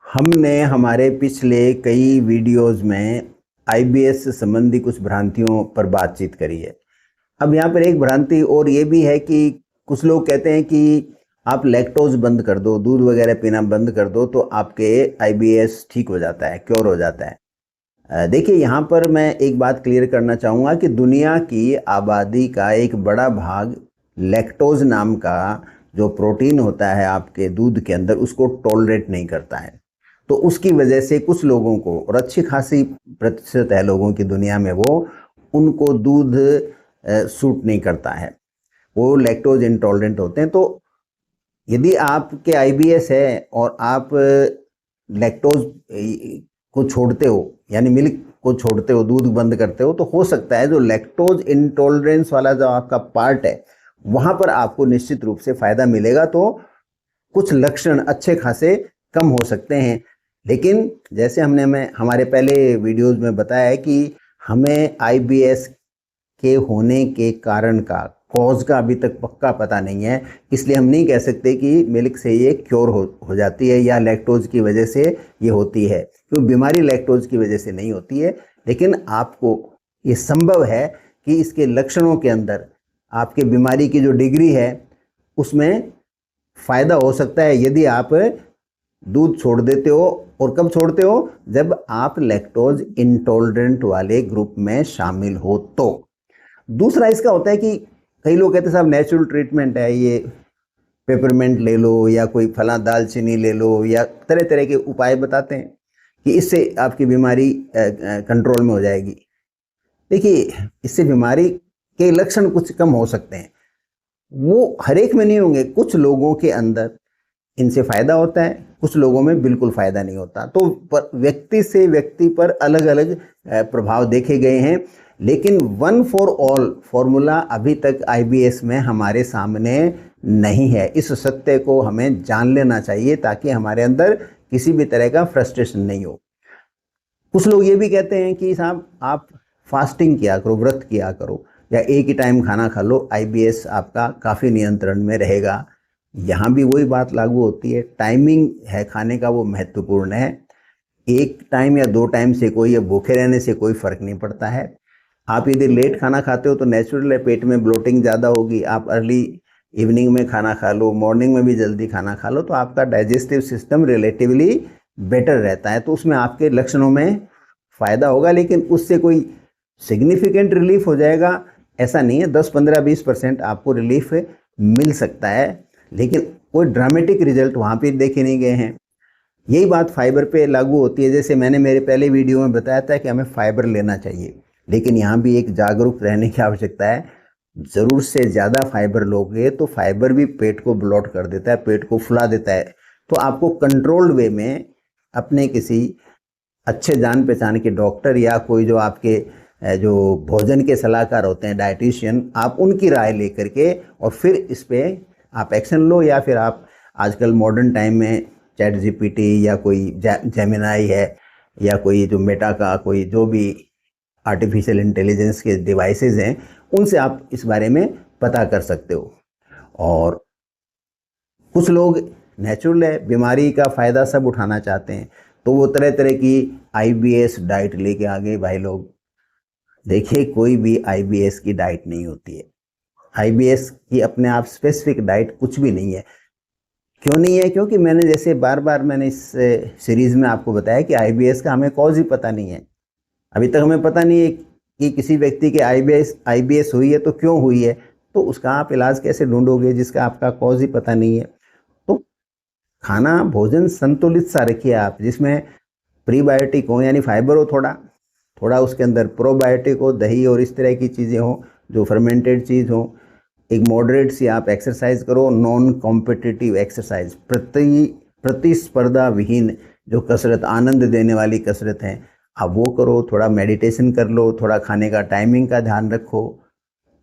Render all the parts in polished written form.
हमने हमारे पिछले कई वीडियोस में आईबीएस से संबंधी कुछ भ्रांतियों पर बातचीत करी है। अब यहाँ पर एक भ्रांति और ये भी है कि कुछ लोग कहते हैं कि आप लैक्टोज बंद कर दो, दूध वगैरह पीना बंद कर दो तो आपके आईबीएस ठीक हो जाता है, क्योर हो जाता है। देखिए, यहाँ पर मैं एक बात क्लियर करना चाहूँगा कि दुनिया की आबादी का एक बड़ा भाग लैक्टोज नाम का जो प्रोटीन होता है आपके दूध के अंदर, उसको टॉलरेट नहीं करता है। तो उसकी वजह से कुछ लोगों को, और अच्छी खासी प्रतिशत है लोगों की दुनिया में, उनको दूध सूट नहीं करता है, वो लैक्टोज इंटॉलरेंट होते हैं। तो यदि आपके आईबीएस है और आप लैक्टोज को छोड़ते हो, यानी मिल्क को छोड़ते हो, दूध बंद करते हो, तो हो सकता है जो लैक्टोज इंटॉलरेंस वाला जो आपका पार्ट है वहाँ पर आपको निश्चित रूप से फ़ायदा मिलेगा। तो कुछ लक्षण अच्छे खासे कम हो सकते हैं। लेकिन जैसे हमने हमारे पहले वीडियोस में बताया है कि हमें आईबीएस के होने के कारण का, कॉज का अभी तक पक्का पता नहीं है। इसलिए हम नहीं कह सकते कि मिल्क से ये क्योर हो जाती है या लैक्टोज की वजह से ये होती है, क्योंकि बीमारी लैक्टोज की वजह से नहीं होती है। लेकिन आपको ये संभव है कि इसके लक्षणों के अंदर आपके बीमारी की जो डिग्री है उसमें फ़ायदा हो सकता है यदि आप दूध छोड़ देते हो। और कब छोड़ते हो? जब आप लैक्टोज इंटॉलरेंट वाले ग्रुप में शामिल हो। तो दूसरा इसका होता है कि कई लोग कहते हैं साहब नेचुरल ट्रीटमेंट है, ये पेपरमेंट ले लो या कोई फला दालचीनी ले लो, या तरह तरह के उपाय बताते हैं कि इससे आपकी बीमारी कंट्रोल में हो जाएगी। देखिए, इससे बीमारी के लक्षण कुछ कम हो सकते हैं, वो हर एक में नहीं होंगे। कुछ लोगों के अंदर इनसे फ़ायदा होता है, कुछ लोगों में बिल्कुल फ़ायदा नहीं होता। तो व्यक्ति से व्यक्ति पर अलग अलग प्रभाव देखे गए हैं। लेकिन वन फॉर ऑल फॉर्मूला अभी तक आईबीएस में हमारे सामने नहीं है। इस सत्य को हमें जान लेना चाहिए ताकि हमारे अंदर किसी भी तरह का फ्रस्ट्रेशन नहीं हो। कुछ लोग ये भी कहते हैं कि साहब आप फास्टिंग किया करो, व्रत किया करो, या एक ही टाइम खाना खा लो, आईबीएस आपका काफ़ी नियंत्रण में रहेगा। यहाँ भी वही बात लागू होती है, टाइमिंग है खाने का, वो महत्वपूर्ण है। एक टाइम या दो टाइम से कोई, या भूखे रहने से कोई फ़र्क नहीं पड़ता है। आप यदि लेट खाना खाते हो तो नेचुरल है, पेट में ब्लोटिंग ज़्यादा होगी। आप अर्ली इवनिंग में खाना खा लो, मॉर्निंग में भी जल्दी खाना खा लो, तो आपका डाइजेस्टिव सिस्टम रिलेटिवली बेटर रहता है। तो उसमें आपके लक्षणों में फ़ायदा होगा, लेकिन उससे कोई सिग्निफिकेंट रिलीफ हो जाएगा ऐसा नहीं है। 10, 15, 20% आपको रिलीफ मिल सकता है, लेकिन कोई ड्रामेटिक रिजल्ट वहाँ पे देखे नहीं गए हैं। यही बात फाइबर पे लागू होती है। जैसे मैंने मेरे पहले वीडियो में बताया था कि हमें फाइबर लेना चाहिए, लेकिन यहाँ भी एक जागरूक रहने की आवश्यकता है। ज़रूर से ज़्यादा फाइबर लोगे तो फाइबर भी पेट को ब्लॉट कर देता है, पेट को फुला देता है। तो आपको कंट्रोल्ड वे में अपने किसी अच्छे जान पहचान के डॉक्टर या कोई जो आपके जो भोजन के सलाहकार होते हैं, डाइटिशियन, आप उनकी राय लेकर के और फिर इस पर आप एक्शन लो। या फिर आप आजकल मॉडर्न टाइम में चैट जीपीटी या कोई जेमिनाई है, या कोई जो मेटा का कोई जो भी आर्टिफिशियल इंटेलिजेंस के डिवाइसेस हैं, उनसे आप इस बारे में पता कर सकते हो। और कुछ लोग नेचुरल है, बीमारी का फ़ायदा सब उठाना चाहते हैं, तो वो तरह तरह की आईबीएस डाइट लेके आ गए भाई लोग। देखिए, कोई भी आईबीएस की डाइट नहीं होती है। आईबीएस की अपने आप स्पेसिफिक डाइट कुछ भी नहीं है। क्यों नहीं है? क्योंकि मैंने जैसे बार बार मैंने इस सीरीज़ में आपको बताया कि आईबीएस का हमें कॉज ही पता नहीं है। अभी तक हमें पता नहीं है कि किसी व्यक्ति के आईबीएस हुई है तो क्यों हुई है, तो उसका आप इलाज कैसे ढूंढोगे जिसका आपका कॉज ही पता नहीं है। तो खाना भोजन संतुलित सा रखिए आप, जिसमें प्रीबायोटिक हो, यानी फाइबर हो, थोड़ा थोड़ा उसके अंदर प्रोबायोटिक हो, दही और इस तरह की चीज़ें हो, जो फर्मेंटेड चीज़ हो। एक मॉडरेट सी आप एक्सरसाइज करो, नॉन कॉम्पिटिटिव एक्सरसाइज, प्रतिस्पर्धा विहीन जो कसरत, आनंद देने वाली कसरत है, आप वो करो। थोड़ा मेडिटेशन कर लो, थोड़ा खाने का टाइमिंग का ध्यान रखो।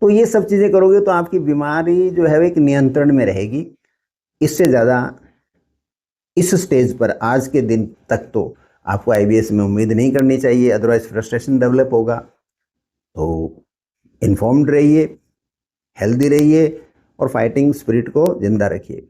तो ये सब चीज़ें करोगे तो आपकी बीमारी जो है वो एक नियंत्रण में रहेगी। इससे ज़्यादा इस स्टेज पर आज के दिन तक तो आपको आईबीएस में उम्मीद नहीं करनी चाहिए, अदरवाइज फ्रस्ट्रेशन डेवलप होगा। तो इन्फॉर्म्ड रहिए, हेल्दी रहिए और फाइटिंग स्पिरिट को जिंदा रखिए।